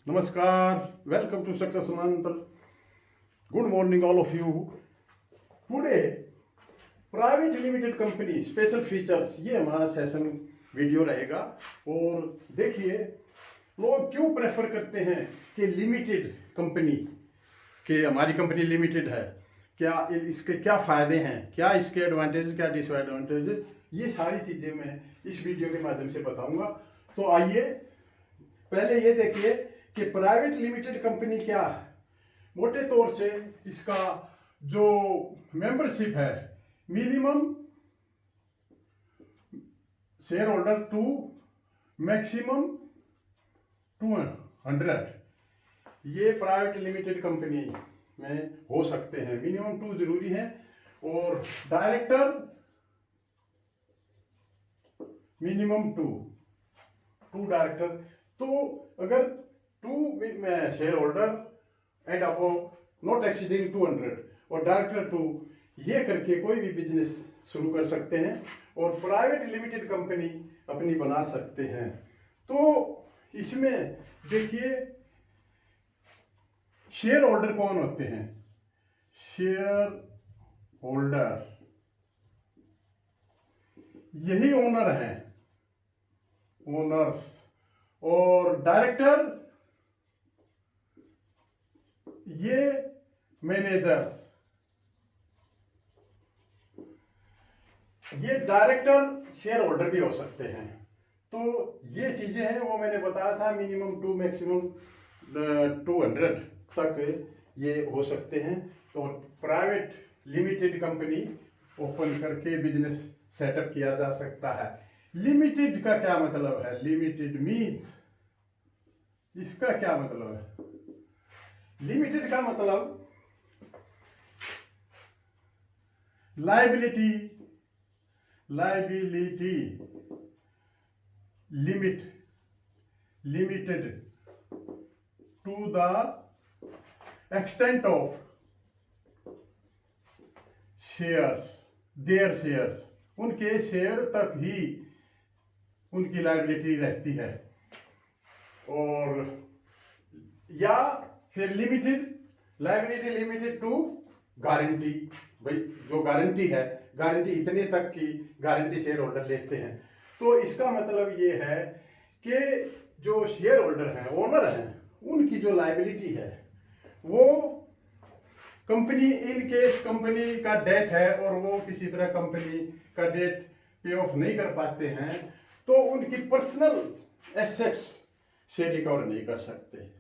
Namaskar, welcome to Success Mantra. Good morning, all of you. Today, private limited company special features, ये हमारा session video रहेगा। और देखिए, लोग क्यों प्रेफर करते हैं कि लिमिटेड कंपनी, कि हमारी कंपनी लिमिटेड है, क्या इसके क्या फ़ायदे हैं, क्या इसके एडवांटेज, क्या डिसएडवांटेज, ये सारी चीज़ें मैं इस वीडियो के माध्यम से बताऊंगा। तो आइए पहले ये देखिए कि प्राइवेट लिमिटेड कंपनी क्या है। मोटे तौर से इसका जो मेंबरशिप है, मिनिमम शेयर होल्डर 2, मैक्सिमम 200, ये प्राइवेट लिमिटेड कंपनी में हो सकते हैं। मिनिमम 2 जरूरी है। और डायरेक्टर मिनिमम 2 डायरेक्टर। तो अगर 2 share holder and above not exceeding 200 और डायरेक्टर 2, ये करके कोई भी बिजनेस शुरू कर सकते हैं और प्राइवेट लिमिटेड कंपनी अपनी बना सकते हैं। तो इसमें देखिए, शेयर होल्डर कौन होते हैं? शेयर होल्डर यही ओनर हैं, ओनर्स। और डायरेक्टर ये मैनेजर्स। ये डायरेक्टर शेयर होल्डर भी हो सकते हैं। तो ये चीजें हैं, वो मैंने बताया था, मिनिमम 2 मैक्सिमम 200 तक ये हो सकते हैं। तो प्राइवेट लिमिटेड कंपनी ओपन करके बिजनेस सेटअप किया जा सकता है। लिमिटेड का क्या मतलब है? लिमिटेड मीन्स, इसका क्या मतलब है? लिमिटेड का मतलब liability, limited to the extent of shares, their shares, उनके शेयर तक ही उनकी लायबिलिटी रहती है। और या फिर लायबिलिटी लिमिटेड टू गारंटी, भाई जो गारंटी है, गारंटी इतने तक की गारंटी शेयर होल्डर लेते हैं। तो इसका मतलब ये है कि जो शेयर होल्डर हैं, ओनर हैं, उनकी जो लायबिलिटी है वो कंपनी, इन केस कंपनी का डेट है और वो किसी तरह कंपनी का डेट पे ऑफ नहीं कर पाते हैं, तो उनकी पर्सनल एसेट्स से रिकवर नहीं कर सकते।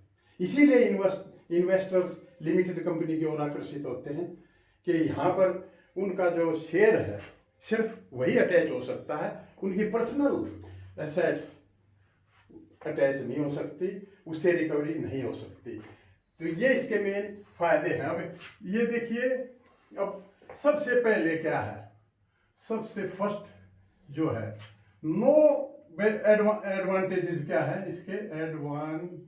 इसीलिए इन्वेस्टर्स लिमिटेड कंपनी की ओर आकर्षित होते हैं कि यहाँ पर उनका जो शेयर है सिर्फ वही अटैच हो सकता है, उनकी पर्सनल एसेट्स अटैच नहीं हो सकती, उससे रिकवरी नहीं हो सकती। तो ये इसके मेन फायदे हैं। अब ये देखिए, अब सबसे पहले क्या है, सबसे फर्स्ट जो है, नो एडवांटेजेस क्या है इसके? एडवांटेजेस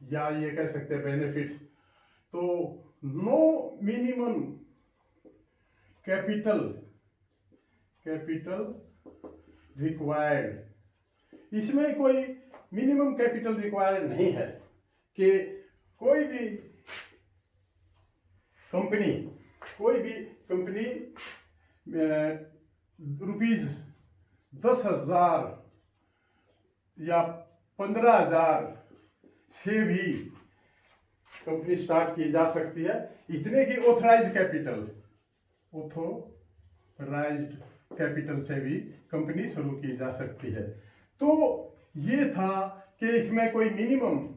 या ये कह सकते हैं बेनिफिट्स। तो नो मिनिमम कैपिटल रिक्वायर्ड, इसमें कोई मिनिमम कैपिटल रिक्वायर्ड नहीं है कि कोई भी कंपनी रुपीज 10,000 या 15,000 से भी कंपनी स्टार्ट की जा सकती है। इतने की ऑथराइज्ड कैपिटल से भी कंपनी शुरू की जा सकती है। तो ये था कि इसमें कोई मिनिमम,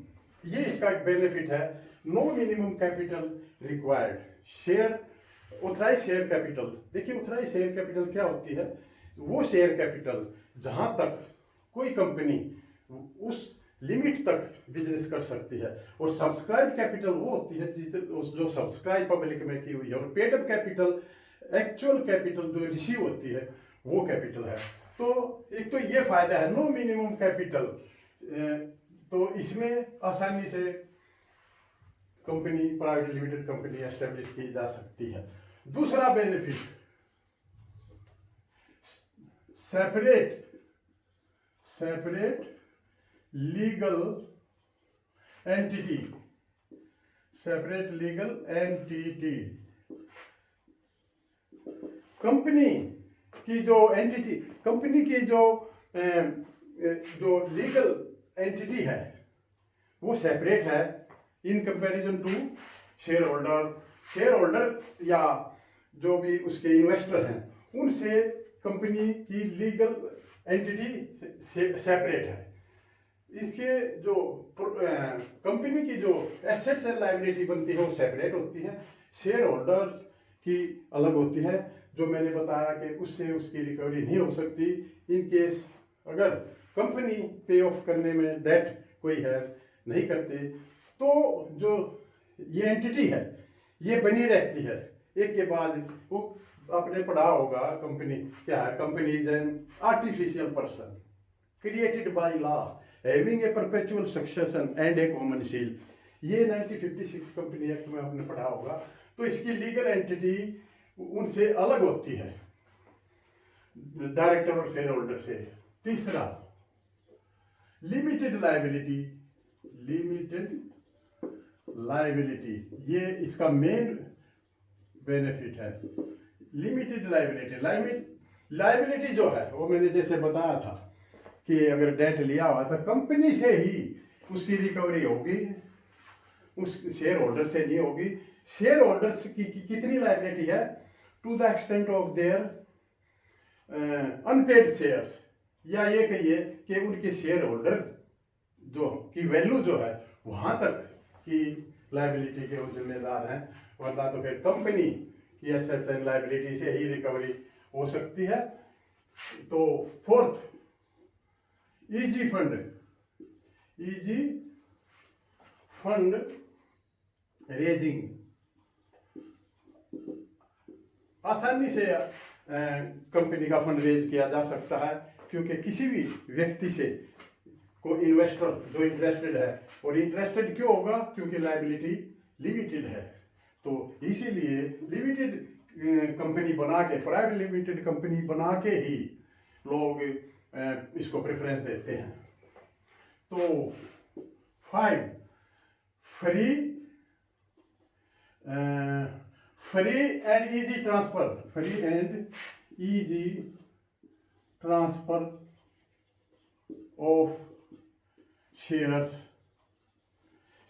ये इसका बेनिफिट है, no minimum capital required. Authorise share capital, देखिए ऑथराइज शेयर कैपिटल क्या होती है? वो शेयर कैपिटल जहां तक कोई कंपनी उस लिमिट तक बिजनेस कर सकती है। और सब्सक्राइब कैपिटल वो होती है जो सब्सक्राइब पब्लिक में की हुई है। और paid up capital, actual capital जो रिसीव होती है, वो कैपिटल है। तो एक तो ये फायदा है, नो मिनिमम कैपिटल। तो इसमें आसानी से company, private limited company establish की जा सकती है। दूसरा benefit, separate legal entity, separate legal entity. Company की जो एंटिटी, कंपनी की जो लीगल एंटिटी है वो सेपरेट है in comparison to share holder. Share holder या जो भी उसके इन्वेस्टर हैं उनसे कंपनी की लीगल एंटिटी सेपरेट है। इसके जो कंपनी की जो एसेट्स एंड लायबिलिटी बनती है वो सेपरेट होती है। शेयर होल्डर्स की अलग होती है, जो मैंने बताया कि उससे उसकी रिकवरी नहीं हो सकती इन केस अगर कंपनी पे ऑफ करने में डेट कोई है नहीं करते, तो जो ये एंटिटी है ये बनी रहती है एक के बाद। वो आपने पढ़ा होगा कंपनी क्या है, company is an artificial person created by law having a perpetual succession and A common seal. ये 1956 कंपनी एक्ट में आपने पढ़ा होगा। तो इसकी लीगल एंटिटी उनसे अलग होती है, डायरेक्टर और शेयर होल्डर से। तीसरा, लिमिटेड लायबिलिटी। लिमिटेड लायबिलिटी ये इसका मेन बेनिफिट है। लिमिटेड लायबिलिटी, लायबिलिटी जो है वो मैंने जैसे बताया था कि अगर डेट लिया हुआ तो कंपनी से ही उसकी रिकवरी होगी, उस शेयर होल्डर से नहीं होगी। शेयर होल्डर्स की कितनी लायबिलिटी है? To the extent of their unpaid shares, या ये कहिए कि उनके शेयर होल्डर जो की वैल्यू जो है वहां तक की लायबिलिटी के वो जिम्मेदार हैं, वरना तो फिर कंपनी की एसेट्स एंड लायबिलिटी से ही रिकवरी हो सकती है। तो fourth, easy fund. Easy fund raising, आसानी से कंपनी का फंड रेज किया जा सकता है, क्योंकि किसी भी व्यक्ति से को इन्वेस्टर जो इंटरेस्टेड है, और इंटरेस्टेड क्यों होगा? क्योंकि लायबिलिटी लिमिटेड है। तो इसीलिए लिमिटेड कंपनी बना के, प्राइवेट लिमिटेड कंपनी बना के ही लोग इसको प्रेफरेंस देते हैं। तो 5, free and easy transfer. Free and easy transfer of shares.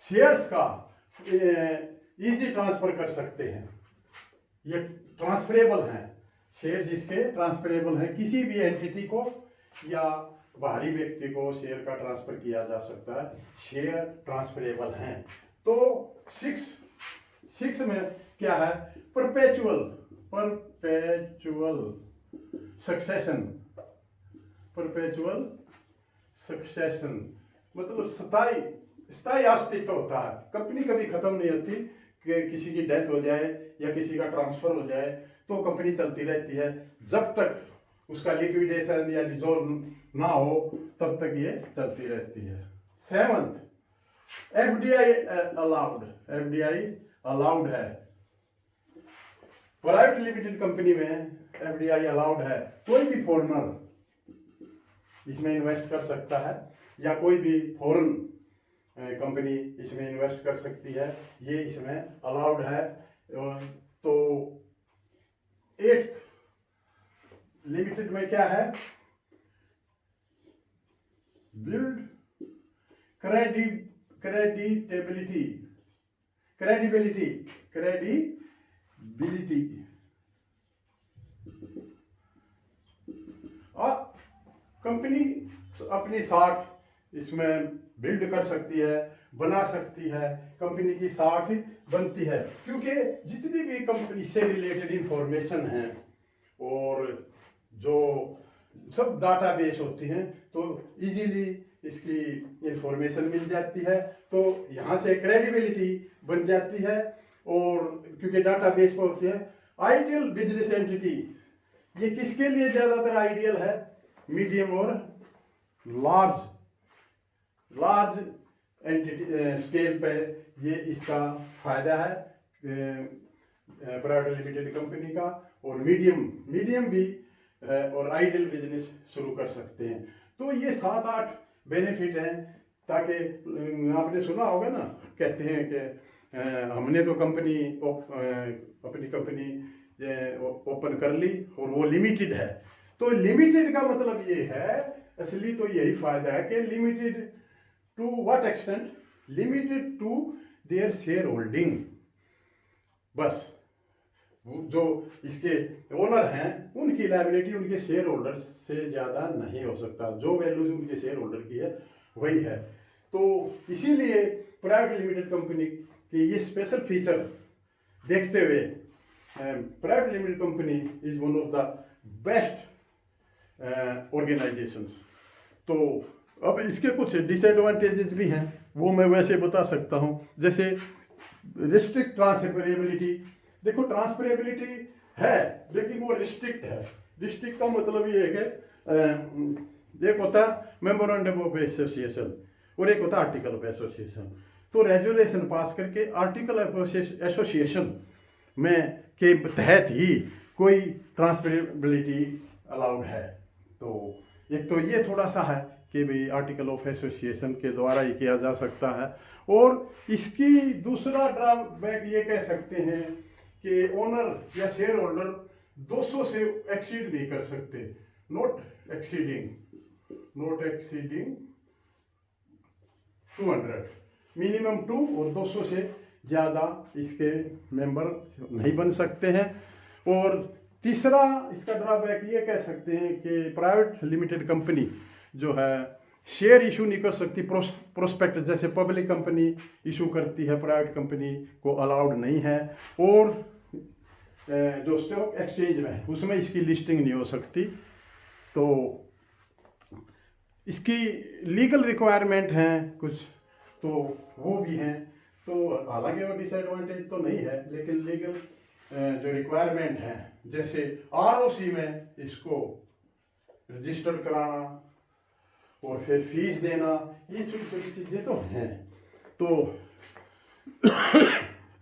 Shares का इजी ट्रांसफर कर सकते हैं, ये ट्रांसफरेबल हैं। शेयर जिसके ट्रांसफरेबल हैं, किसी भी एंटिटी को या बाहरी व्यक्ति को शेयर का ट्रांसफर किया जा सकता है, शेयर ट्रांसफरेबल हैं। तो 6 में क्या है? Perpetual succession. परपेचुअल सक्सेशन मतलब स्थायी अस्तित्व होता है। कंपनी कभी खत्म नहीं होती कि किसी की डेथ हो जाए या किसी का ट्रांसफर हो जाए तो कंपनी चलती रहती है, जब तक उसका लिक्विडेशन या डिसॉल्व ना हो तब तक ये चलती रहती है। 7, एफडीआई अलाउड। एफडीआई अलाउड है, प्राइवेट लिमिटेड कंपनी में एफडीआई अलाउड है। कोई भी फॉरेनर इसमें इन्वेस्ट कर सकता है या कोई भी फॉरेन कंपनी इसमें इन्वेस्ट कर सकती है, ये इसमें अलाउड है। तो 8th लिमिटेड में क्या है? Build credibility. और कंपनी अपनी साख इसमें बिल्ड कर सकती है, बना सकती है। कंपनी की साख बनती है क्योंकि जितनी भी कंपनी से रिलेटेड इंफॉर्मेशन है और जो सब डाटाबेस होती हैं, तो इजीली इसकी इंफॉर्मेशन मिल जाती है। तो यहाँ से क्रेडिबिलिटी बन जाती है, और क्योंकि डाटाबेस पर होती है। आइडियल बिजनेस एंटिटी, ये किसके लिए ज़्यादातर आइडियल है? मीडियम और लार्ज एंटिटी स्केल पे ये इसका फायदा है प्राइवेट लिमिटेड कंपनी का। और मीडियम भी है और आइडियल बिजनेस शुरू कर सकते हैं। तो ये 7-8 बेनिफिट हैं, ताकि आपने सुना होगा ना, कहते हैं कि हमने तो अपनी कंपनी ओपन कर ली और वो लिमिटेड है। तो लिमिटेड का मतलब ये है, असली तो यही फायदा है कि limited to what extent, limited to their share holding. बस जो इसके ओनर हैं उनकी लायबिलिटी उनके शेयर होल्डर से ज़्यादा नहीं हो सकता। जो वैल्यू उनके शेयर होल्डर की है वही है। तो इसीलिए प्राइवेट लिमिटेड कंपनी के ये स्पेशल फीचर देखते हुए private limited company is one of the best organisations. तो अब इसके कुछ डिसएडवांटेजेस भी हैं, वो मैं वैसे बता सकता हूँ। जैसे रिस्ट्रिक्ट ट्रांसफरेबिलिटी। देखो ट्रांसफरेबिलिटी है लेकिन वो रिस्ट्रिक्ट है। रिस्ट्रिक्ट का मतलब ये है कि एक होता है मेमोरेंडम ऑफ एसोसिएशन और एक होता है आर्टिकल ऑफ एसोसिएशन। तो रेजुलेशन पास करके आर्टिकल ऑफ एसोसिएशन में के तहत ही कोई ट्रांसफरेबिलिटी अलाउड है। तो एक तो ये थोड़ा सा है कि भाई आर्टिकल ऑफ एसोसिएशन के द्वारा ही किया जा सकता है। और इसकी दूसरा ड्रॉबैक ये कह सकते हैं कि ओनर या शेयर होल्डर 200 से एक्सीड नहीं कर सकते। नॉट एक्सीडिंग 200, मिनिमम 2 और 200 से ज़्यादा इसके मेंबर नहीं बन सकते हैं। और तीसरा इसका ड्रॉबैक ये कह सकते हैं कि प्राइवेट लिमिटेड कंपनी जो है शेयर इशू नहीं कर सकती। प्रोस्पेक्ट जैसे पब्लिक कंपनी इशू करती है, प्राइवेट कंपनी को अलाउड नहीं है। और जो स्टॉक एक्सचेंज में उसमें इसकी लिस्टिंग नहीं हो सकती। तो इसकी लीगल रिक्वायरमेंट हैं कुछ, तो वो भी हैं। तो हालांकि वो डिसएडवांटेज तो नहीं है, लेकिन लीगल जो रिक्वायरमेंट है, जैसे आरओसी में इसको रजिस्टर कराना और फिर फीस देना, ये छोटी छोटी चीज़ें तो हैं। तो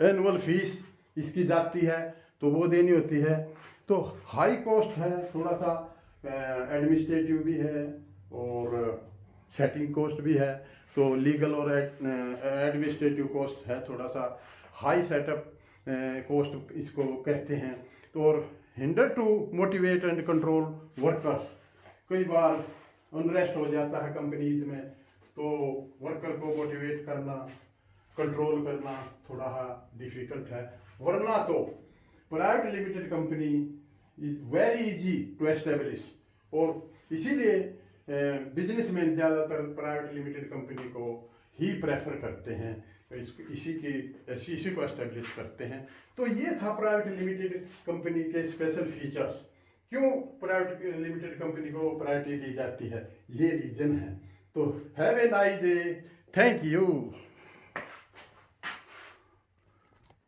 एनुअल फीस इसकी जाती है तो वो देनी होती है। तो हाई कॉस्ट है थोड़ा सा, एडमिनिस्ट्रेटिव भी है और सेटिंग कॉस्ट भी है। तो लीगल और एडमिनिस्ट्रेटिव कॉस्ट है थोड़ा सा हाई, सेटअप कॉस्ट इसको कहते हैं। तो और hinder to motivate and control workers, कई बार अनरेस्ट हो जाता है कंपनीज में, तो वर्कर को मोटिवेट करना, कंट्रोल करना थोड़ा डिफिकल्ट है। वरना तो private limited company is very easy to establish, और इसीलिए बिजनेसमैन ज़्यादातर प्राइवेट लिमिटेड कंपनी को ही प्रेफर करते हैं, इसी को एस्टेब्लिश करते हैं। तो ये था प्राइवेट लिमिटेड कंपनी के स्पेशल फीचर्स। क्यों प्राइवेट लिमिटेड कंपनी को प्रायोरिटी दी जाती है, ये रीज़न है। तो have a nice day, thank you.